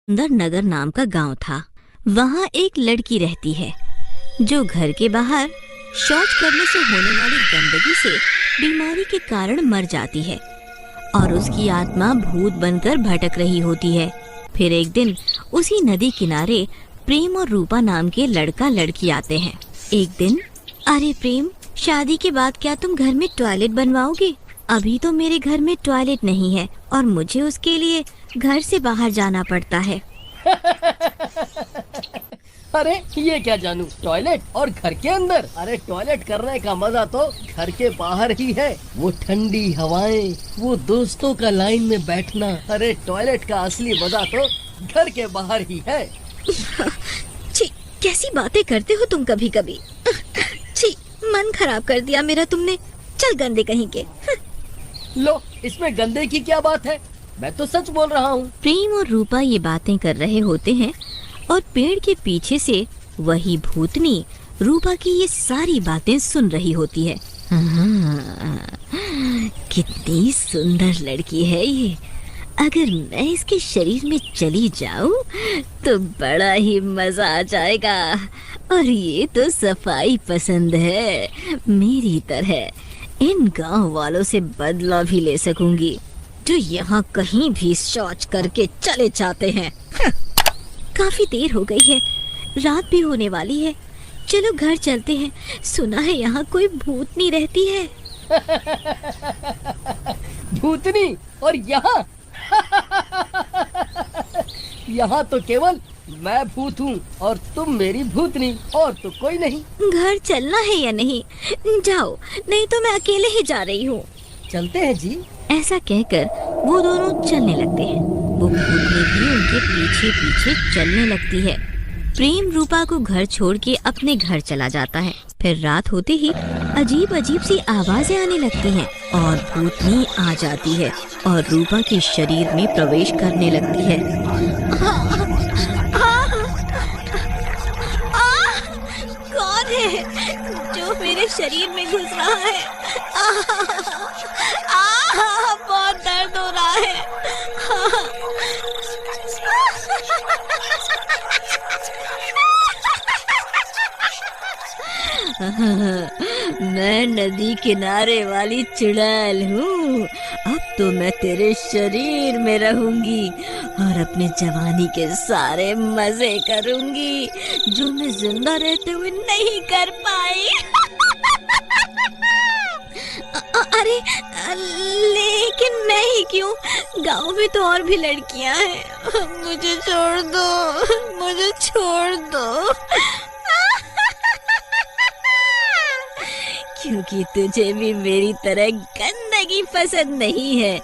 सुंदर नगर नाम का गांव था। वहाँ एक लड़की रहती है जो घर के बाहर शौच करने से होने वाली गंदगी से बीमारी के कारण मर जाती है और उसकी आत्मा भूत बनकर भटक रही होती है। फिर एक दिन उसी नदी किनारे प्रेम और रूपा नाम के लड़का लड़की आते हैं। एक दिन, अरे प्रेम, शादी के बाद क्या तुम घर में टॉयलेट बनवाओगे? अभी तो मेरे घर में टॉयलेट नहीं है और मुझे उसके लिए घर से बाहर जाना पड़ता है। अरे ये क्या जानू, टॉयलेट और घर के अंदर? अरे टॉयलेट करने का मजा तो घर के बाहर ही है। वो ठंडी हवाएं, वो दोस्तों का लाइन में बैठना। अरे टॉयलेट का असली मजा तो घर के बाहर ही है। छी, कैसी बातें करते हो तुम कभी कभी। छी, मन खराब कर दिया मेरा तुमने। चल गंदे कहीं के। लो, इसमें गंदे की क्या बात है? मैं तो सच बोल रहा हूँ। प्रेम और रूपा ये बातें कर रहे होते हैं और पेड़ के पीछे से वही भूतनी रूपा की ये सारी बातें सुन रही होती है। कितनी सुंदर लड़की है ये। अगर मैं इसके शरीर में चली जाऊं तो बड़ा ही मजा आ जाएगा। और ये तो सफाई पसंद है, मेरी तरह इन गांव वालों से बदला भी ले सकूंगी जो यहाँ कहीं भी शौच करके चले जाते हैं। काफी देर हो गई है, रात भी होने वाली है। चलो घर चलते हैं। सुना है यहाँ कोई भूतनी रहती है। भूतनी? और यहाँ? यहाँ तो केवल मैं भूत हूँ और तुम मेरी भूतनी, और तो कोई नहीं। घर चलना है या नहीं? जाओ, नहीं तो मैं अकेले ही जा रही हूँ। चलते हैं जी। ऐसा कहकर वो दोनों चलने लगते हैं। वो भूतनी भी उनके पीछे पीछे चलने लगती है। प्रेम रूपा को घर छोड़ के अपने घर चला जाता है। फिर रात होते ही अजीब अजीब सी आवाजें आने लगती हैं और भूतनी आ जाती है और रूपा के शरीर में प्रवेश करने लगती है। कौन है जो मेरे शरीर में घुस रहा है? बहुत दर्द हो रहा है। मैं नदी किनारे वाली चुड़ैल हूँ। अब तो मैं तेरे शरीर में रहूंगी और अपने जवानी के सारे मजे करूंगी जो मैं जिंदा रहते हुए नहीं कर पाई। अरे लेकिन मैं ही क्यों? गांव में तो और भी लड़कियां हैं। मुझे छोड़ दो, मुझे छोड़ दो। क्योंकि तुझे भी मेरी तरह गंदगी पसंद नहीं है।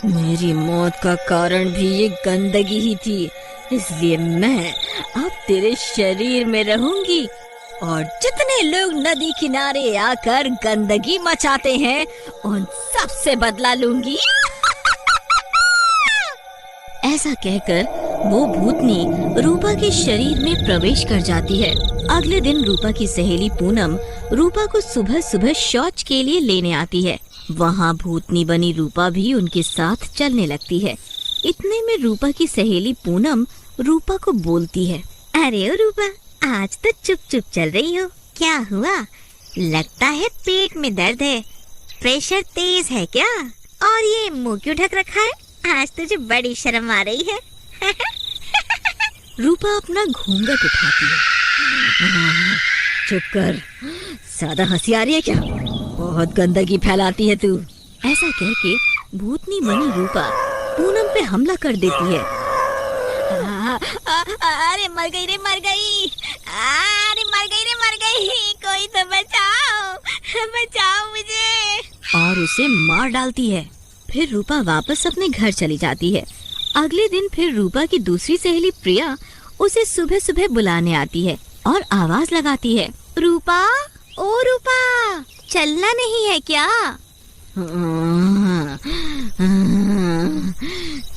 मेरी मौत का कारण भी ये गंदगी ही थी, इसलिए मैं अब तेरे शरीर में रहूंगी और जितने लोग नदी किनारे आकर गंदगी मचाते हैं उन सब से बदला लूंगी। ऐसा कहकर वो भूतनी रूपा के शरीर में प्रवेश कर जाती है। अगले दिन रूपा की सहेली पूनम रूपा को सुबह सुबह शौच के लिए लेने आती है। वहाँ भूतनी बनी रूपा भी उनके साथ चलने लगती है। इतने में रूपा की सहेली पूनम रूपा को बोलती है, अरे ओ रूपा, आज तो चुप चुप चल रही हो, क्या हुआ? लगता है पेट में दर्द है, प्रेशर तेज है क्या? और ये मुंह क्यों ढक रखा है? आज तुझे बड़ी शर्म आ रही है। रूपा अपना घूंघट उठाती है। चुप कर, ज्यादा हंसी आ रही है क्या? बहुत गंदगी फैलाती है तू। ऐसा कह के भूतनी बनी रूपा पूनम पे हमला कर देती है। अरे मर गई रे, मर गई। अरे मर गई रे, मर गई। कोई तो बचाओ, बचाओ मुझे। और उसे मार डालती है। फिर रूपा वापस अपने घर चली जाती है। अगले दिन फिर रूपा की दूसरी सहेली प्रिया उसे सुबह सुबह बुलाने आती है और आवाज लगाती है, रूपा, ओ रूपा, चलना नहीं है क्या?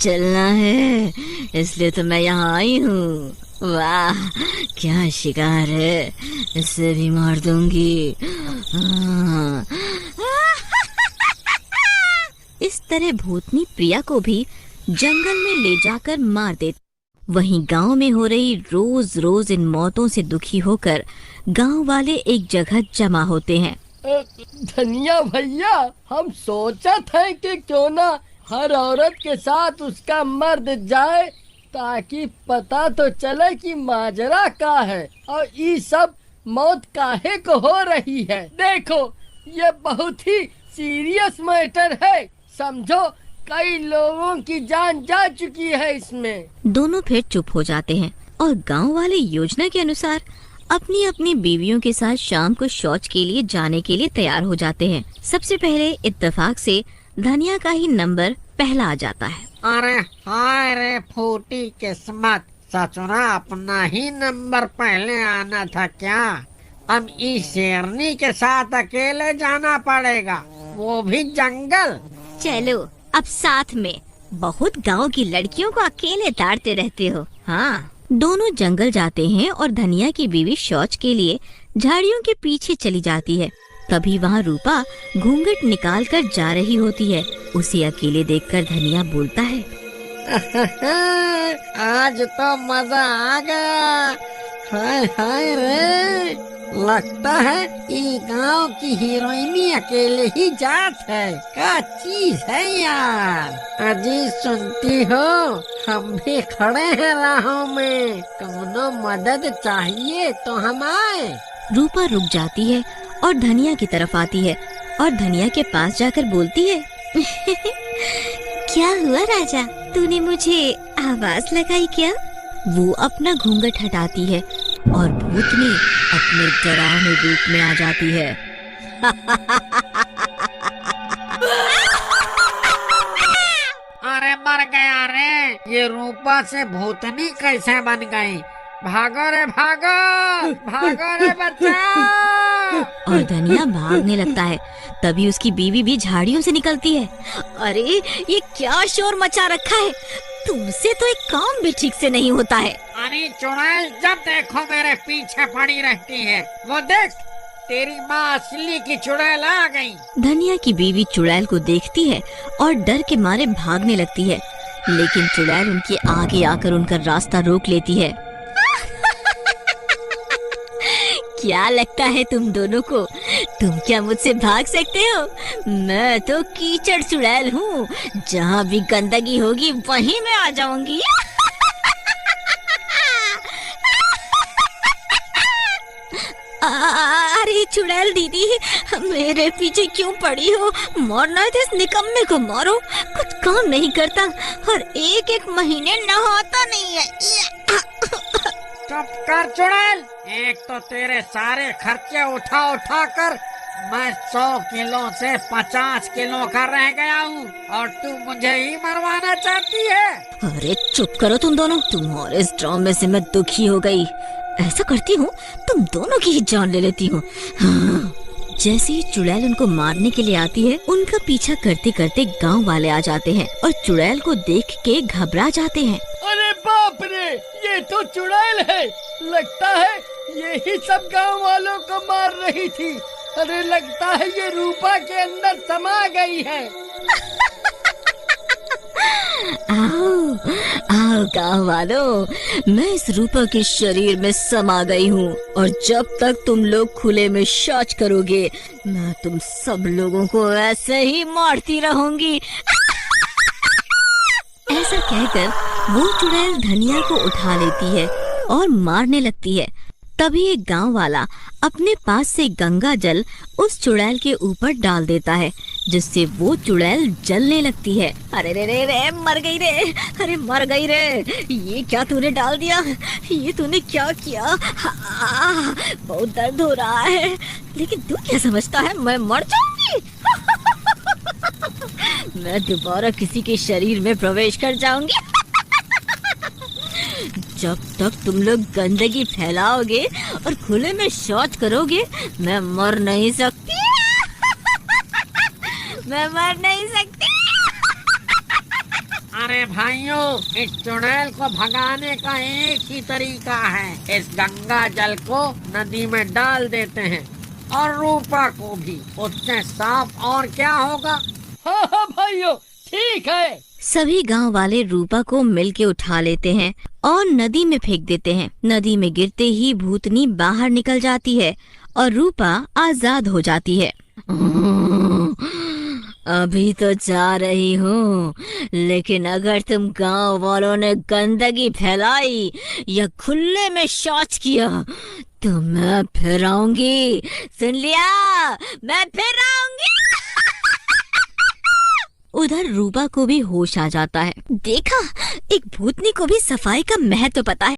चलना है, इसलिए तो मैं यहाँ आई हूँ। वाह, क्या शिकार है, इसे भी मार दूंगी। इस तरह भूतनी प्रिया को भी जंगल में ले जाकर मार देती। वहीं गांव में हो रही रोज रोज इन मौतों से दुखी होकर गांव वाले एक जगह जमा होते हैं। धनिया भैया, हम सोचत हैं कि क्यों ना हर औरत के साथ उसका मर्द जाए, ताकि पता तो चले कि माजरा का है और ये सब मौत काहे को हो रही है। देखो, ये बहुत ही सीरियस मैटर है, समझो कई लोगों की जान जा चुकी है इसमें। दोनों फिर चुप हो जाते हैं और गांव वाले योजना के अनुसार अपनी अपनी बीवियों के साथ शाम को शौच के लिए जाने के लिए तैयार हो जाते हैं। सबसे पहले इत्तेफाक से धनिया का ही नंबर पहला आ जाता है। अरे हाय रे फूटी किस्मत, सचुरा अपना ही नंबर पहले आना था क्या? अब इस शेरनी के साथ अकेले जाना पड़ेगा, वो भी जंगल। चलो अब साथ में, बहुत गांव की लड़कियों को अकेले ताड़ते रहते हो। हाँ, दोनों जंगल जाते हैं और धनिया की बीवी शौच के लिए झाड़ियों के पीछे चली जाती है। तभी वहाँ रूपा घूंघट निकाल कर जा रही होती है। उसे अकेले देखकर धनिया बोलता है, आज तो मजा आ गया। हाय हाय रे, लगता है ये गांव की हीरोइनी अकेले ही जात है। क्या चीज है यार। अजी सुनती हो, हम भी खड़े हैं राहों में, तुमनो मदद चाहिए तो हम आए। रूपा रुक जाती है और धनिया की तरफ आती है और धनिया के पास जाकर बोलती है, क्या हुआ राजा, तूने मुझे आवाज लगाई क्या? वो अपना घूंघट हटाती है और भूतनी अपने डरावने रूप में आ जाती है। अरे मर गया रे, ये रूपा से भूतनी कैसे बन गई? भागो रे भागो, भागो रे बच्चा। और धनिया भागने लगता है। तभी उसकी बीवी भी झाड़ियों से निकलती है। अरे ये क्या शोर मचा रखा है, तुमसे तो एक काम भी ठीक से नहीं होता है। अरे चुड़ैल जब देखो मेरे पीछे पड़ी रहती है। वो देख, तेरी माँ असली की चुड़ैल आ गई। धनिया की बीवी चुड़ैल को देखती है और डर के मारे भागने लगती है, लेकिन चुड़ैल उनके आगे आकर उनका रास्ता रोक लेती है। क्या लगता है तुम दोनों को, तुम क्या मुझसे भाग सकते हो? मैं तो कीचड़ चुड़ैल हूँ, जहाँ भी गंदगी होगी वहीं मैं आ जाऊंगी। अरे चुड़ैल दीदी, मेरे पीछे क्यों पड़ी हो? मारना है तो इस निकम्मे को मारो, कुछ काम नहीं करता और एक एक महीने नहाता नहीं है। चुप कर चुड़ैल, एक तो तेरे सारे खर्चे उठा उठा कर मैं 100 किलो से 50 किलो का रह गया हूँ और तू मुझे ही मरवाना चाहती है। अरे चुप करो तुम दोनों, तुम्हारे इस ड्रामे से मैं दुखी हो गई। ऐसा करती हूँ तुम दोनों की ही जान ले लेती हूँ। हाँ। जैसे ही चुड़ैल उनको मारने के लिए आती है, उनका पीछा करते करते गांव वाले आ जाते हैं और चुड़ैल को देख के घबरा जाते हैं। अरे बाप रे, ये तो चुड़ैल है, लगता है यही सब गांव वालों को मार रही थी। अरे लगता है ये रूपा के अंदर समा गई है। आओ आओ गाँव वालों, मैं इस रूपा के शरीर में समा गई हूँ और जब तक तुम लोग खुले में शौच करोगे, मैं तुम सब लोगों को ऐसे ही मारती रहूंगी। ऐसा कहकर वो चुड़ैल धनिया को उठा लेती है और मारने लगती है। तभी एक गांव वाला अपने पास से गंगा जल उस चुड़ैल के ऊपर डाल देता है, जिससे वो चुड़ैल जलने लगती है। अरे रे रे रे, मर गई रे, अरे मर गई रे, ये क्या तूने डाल दिया, ये तूने क्या किया? बहुत दर्द हो रहा है, लेकिन तू क्या समझता है मैं मर जाऊंगी? मैं दोबारा किसी के शरीर में प्रवेश कर जाऊंगी। जब तक तुम लोग गंदगी फैलाओगे और खुले में शौच करोगे, मैं मर नहीं सकती। मैं मर नहीं सकती। अरे भाइयों, इस चुड़ैल को भगाने का एक ही तरीका है, इस गंगा जल को नदी में डाल देते हैं और रूपा को भी, उससे साफ और क्या होगा। हाँ हाँ भाइयों, ठीक है, सभी गांव वाले रूपा को मिल के उठा लेते हैं और नदी में फेंक देते हैं। नदी में गिरते ही भूतनी बाहर निकल जाती है और रूपा आजाद हो जाती है। अभी तो जा रही हूँ, लेकिन अगर तुम गांव वालों ने गंदगी फैलाई या खुले में शौच किया तो मैं फिर आऊंगी। सुन लिया, मैं फिर आऊंगी। उधर रूपा को भी होश आ जाता है। देखा, एक भूतनी को भी सफाई का महत्व पता है।